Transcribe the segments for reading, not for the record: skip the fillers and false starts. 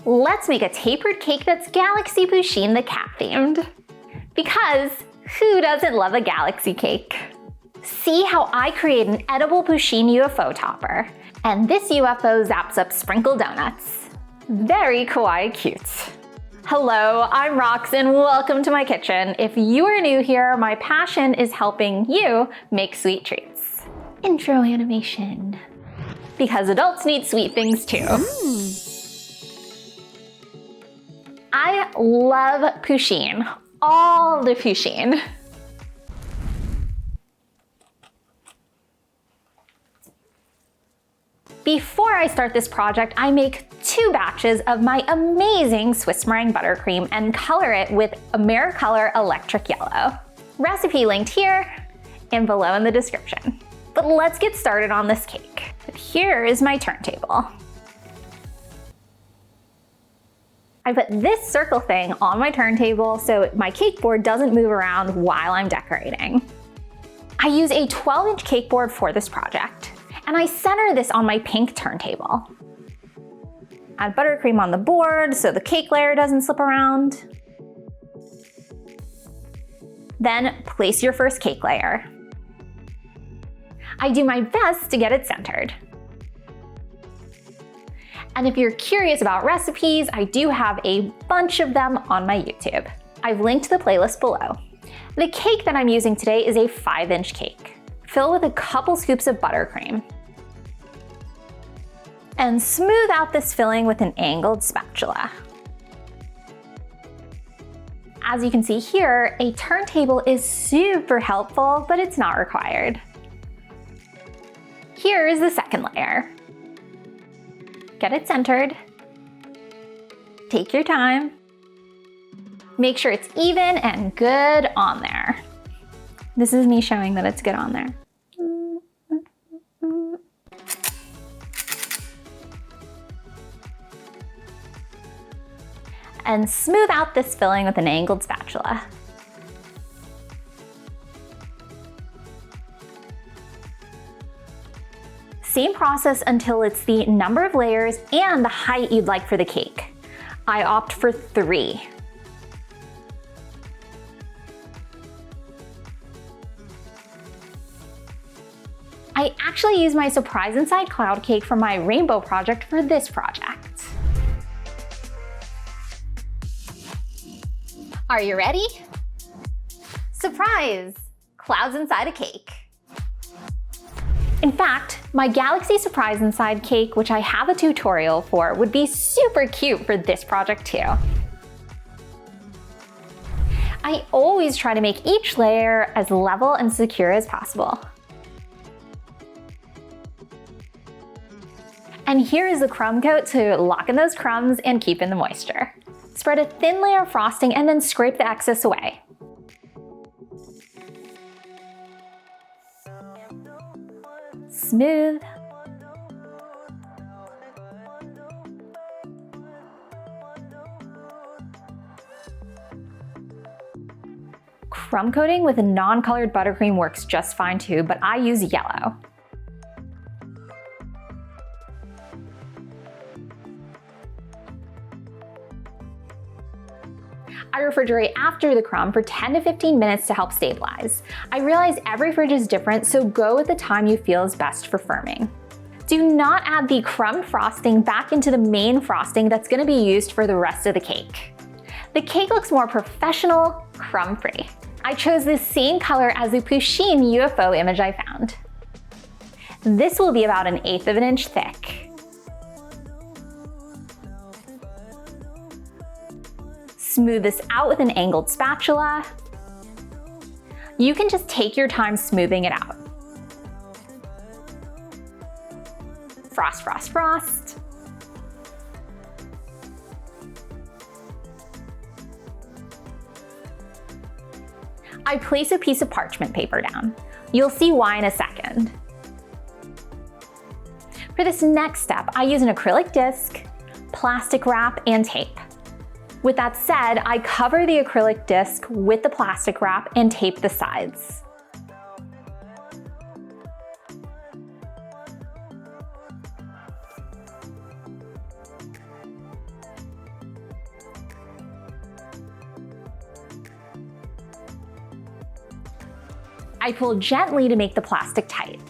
Let's make a tapered cake that's Galaxy Pusheen the cat themed. Because who doesn't love a galaxy cake? See how I create an edible Pusheen UFO topper. And this UFO zaps up sprinkled donuts. Very kawaii cute. Hello, I'm Rox and welcome to my kitchen. If you are new here, my passion is helping you make sweet treats. Intro animation. Because adults need sweet things too. I love Pusheen, all the Pusheen. Before I start this project, I make 2 batches of my amazing Swiss meringue buttercream and color it with AmeriColor Electric Yellow. Recipe linked here and below in the description. But let's get started on this cake. Here is my turntable. I put this circle thing on my turntable so my cake board doesn't move around while I'm decorating. I use a 12-inch cake board for this project, and I center this on my pink turntable. Add buttercream on the board so the cake layer doesn't slip around. Then place your first cake layer. I do my best to get it centered. And if you're curious about recipes, I do have a bunch of them on my YouTube. I've linked the playlist below. The cake that I'm using today is a 5-inch cake. Fill with a couple scoops of buttercream. And smooth out this filling with an angled spatula. As you can see here, a turntable is super helpful, but it's not required. Here is the second layer. Get it centered. Take your time. Make sure it's even and good on there. This is me showing that it's good on there. And smooth out this filling with an angled spatula. Same process until it's the number of layers and the height you'd like for the cake. I opt for 3. I actually use my Surprise Inside Cloud Cake from my rainbow project for this project. Are you ready? Surprise! Clouds inside a cake. In fact, my Galaxy Surprise Inside cake, which I have a tutorial for, would be super cute for this project too. I always try to make each layer as level and secure as possible. And here is the crumb coat to lock in those crumbs and keep in the moisture. Spread a thin layer of frosting and then scrape the excess away. Smooth. Crumb coating with a non-colored buttercream works just fine too, but I use yellow. I refrigerate after the crumb for 10 to 15 minutes to help stabilize. I realize every fridge is different, so go with the time you feel is best for firming. Do not add the crumbed frosting back into the main frosting that's going to be used for the rest of the cake. The cake looks more professional, crumb-free. I chose the same color as the Pusheen UFO image I found. This will be about 1/8 of an inch thick. Smooth this out with an angled spatula. You can just take your time smoothing it out. Frost, frost, frost. I place a piece of parchment paper down. You'll see why in a second. For this next step, I use an acrylic disc, plastic wrap, and tape. With that said, I cover the acrylic disc with the plastic wrap and tape the sides. I pull gently to make the plastic tight.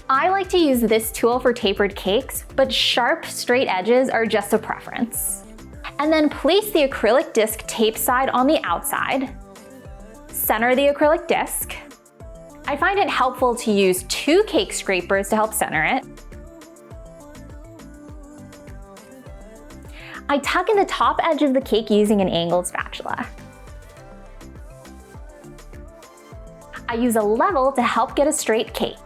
I like to use this tool for tapered cakes, but sharp, straight edges are just a preference. And then place the acrylic disc tape side on the outside. Center the acrylic disc. I find it helpful to use 2 cake scrapers to help center it. I tuck in the top edge of the cake using an angled spatula. I use a level to help get a straight cake.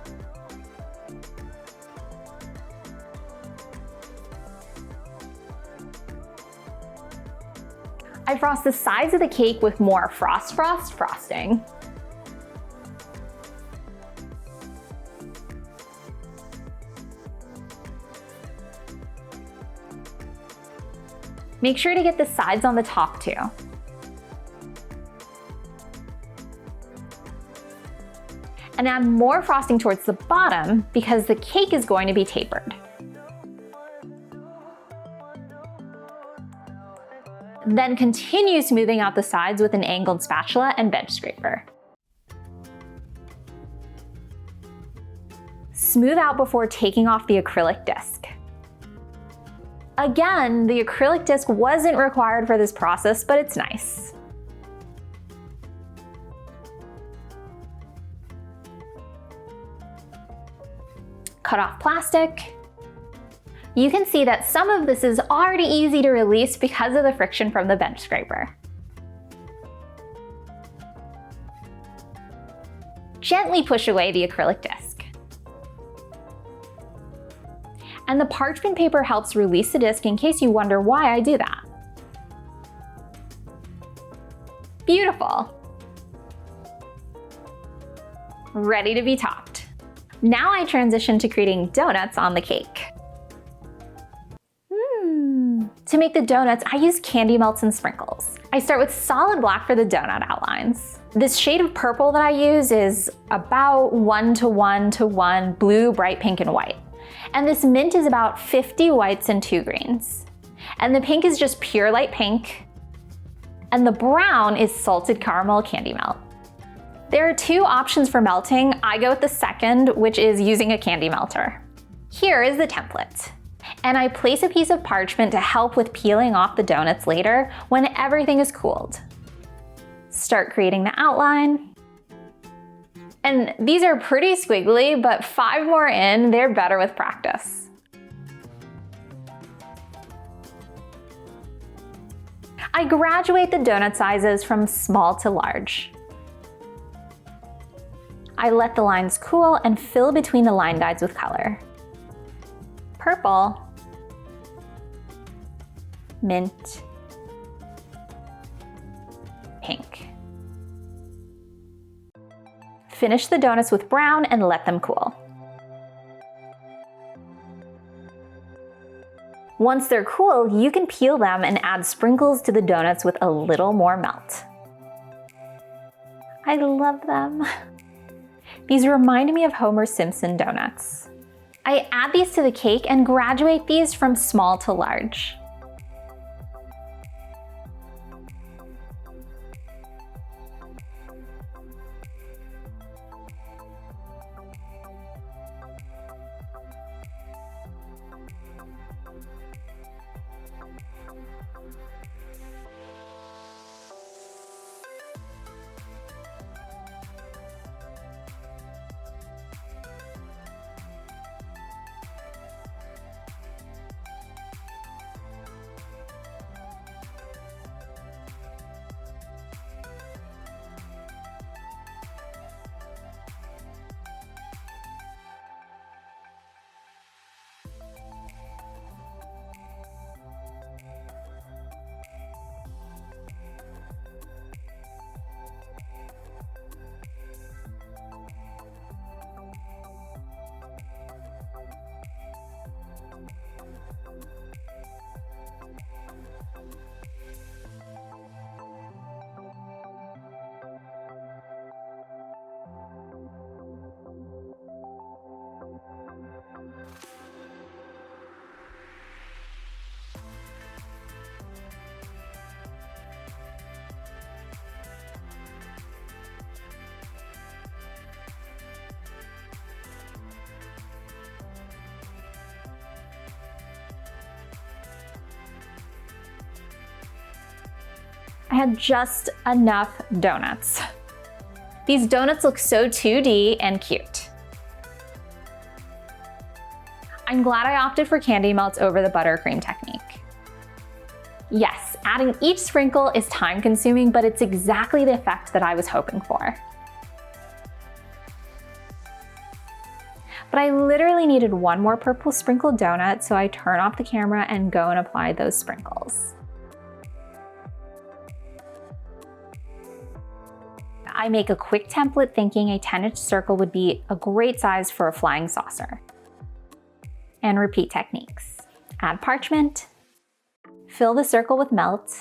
I frost the sides of the cake with more Frost Frost frosting. Make sure to get the sides on the top too. And add more frosting towards the bottom because the cake is going to be tapered. Then continue smoothing out the sides with an angled spatula and bench scraper. Smooth out before taking off the acrylic disc. Again, the acrylic disc wasn't required for this process, but it's nice. Cut off plastic. You can see that some of this is already easy to release because of the friction from the bench scraper. Gently push away the acrylic disc. And the parchment paper helps release the disc in case you wonder why I do that. Beautiful. Ready to be topped. Now I transition to creating donuts on the cake. To make the donuts, I use candy melts and sprinkles. I start with solid black for the donut outlines. This shade of purple that I use is about 1:1 to 1 blue, bright pink, and white. And this mint is about 50 whites and 2 greens. And the pink is just pure light pink. And the brown is salted caramel candy melt. There are 2 options for melting. I go with the second, which is using a candy melter. Here is the template. And I place a piece of parchment to help with peeling off the donuts later when everything is cooled. Start creating the outline. And these are pretty squiggly, but 5 more in, they're better with practice. I graduate the donut sizes from small to large. I let the lines cool and fill between the line guides with color. Purple, mint, pink. Finish the donuts with brown and let them cool. Once they're cool, you can peel them and add sprinkles to the donuts with a little more melt. I love them. These remind me of Homer Simpson donuts. I add these to the cake and graduate these from small to large. I had just enough donuts. These donuts look so 2D and cute. I'm glad I opted for candy melts over the buttercream technique. Yes, adding each sprinkle is time consuming, but it's exactly the effect that I was hoping for. But I literally needed one more purple sprinkled donut, so I turn off the camera and go and apply those sprinkles. I make a quick template thinking a 10-inch circle would be a great size for a flying saucer. And repeat techniques. Add parchment, fill the circle with melt,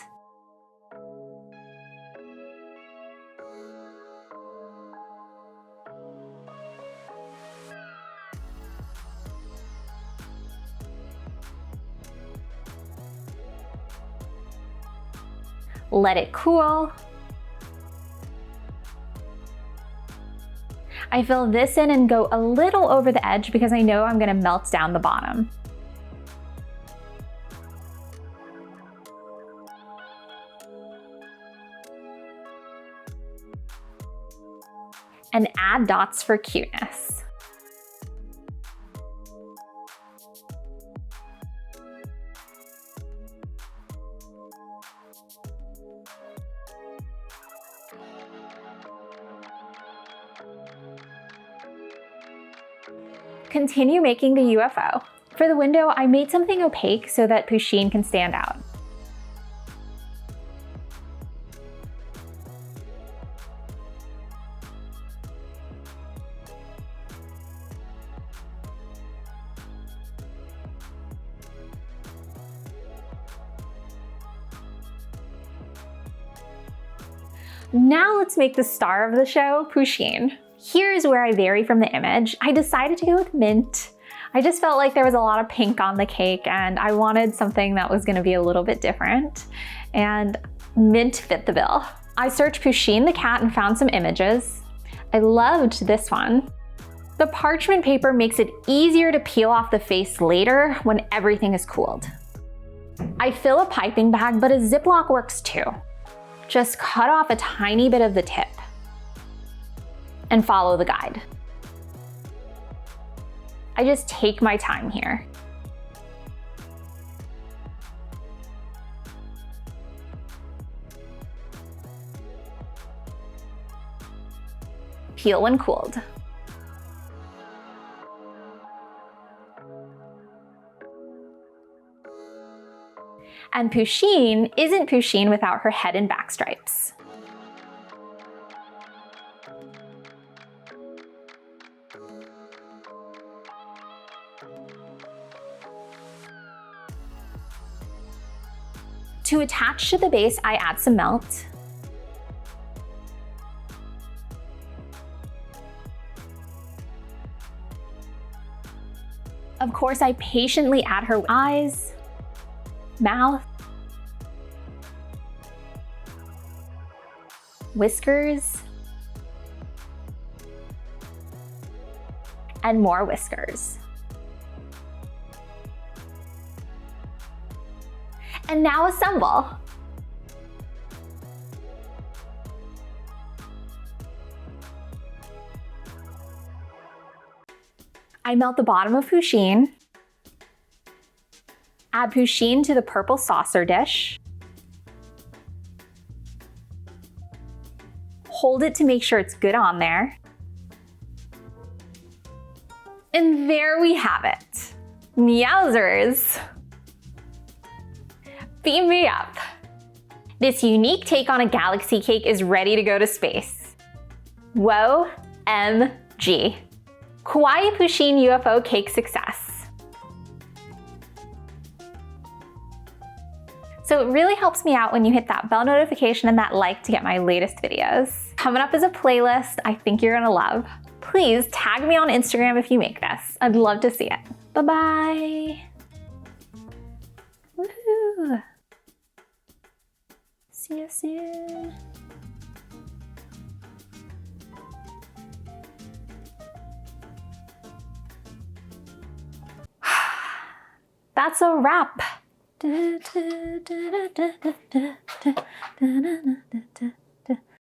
let it cool. I fill this in and go a little over the edge because I know I'm gonna melt down the bottom. And add dots for cuteness. Continue making the UFO. For the window, I made something opaque so that Pusheen can stand out. Now let's make the star of the show, Pusheen. Here's where I vary from the image. I decided to go with mint. I just felt like there was a lot of pink on the cake and I wanted something that was gonna be a little bit different, and mint fit the bill. I searched Pusheen the cat and found some images. I loved this one. The parchment paper makes it easier to peel off the face later when everything is cooled. I fill a piping bag, but a Ziploc works too. Just cut off a tiny bit of the tip and follow the guide. I just take my time here. Peel when cooled. And Pusheen isn't Pusheen without her head and back stripes. To attach to the base, I add some melt. Of course, I patiently add her eyes, mouth, whiskers, and more whiskers. And now assemble. I melt the bottom of Pusheen, add Pusheen to the purple saucer dish, hold it to make sure it's good on there, and there we have it. Meowsers! Beam me up. This unique take on a galaxy cake is ready to go to space. Whoa, MG. Kawaii Pusheen UFO cake success. So it really helps me out when you hit that bell notification and that like to get my latest videos. Coming up is a playlist I think you're gonna love. Please tag me on Instagram if you make this. I'd love to see it. Bye-bye. Woohoo. See you soon. That's a wrap.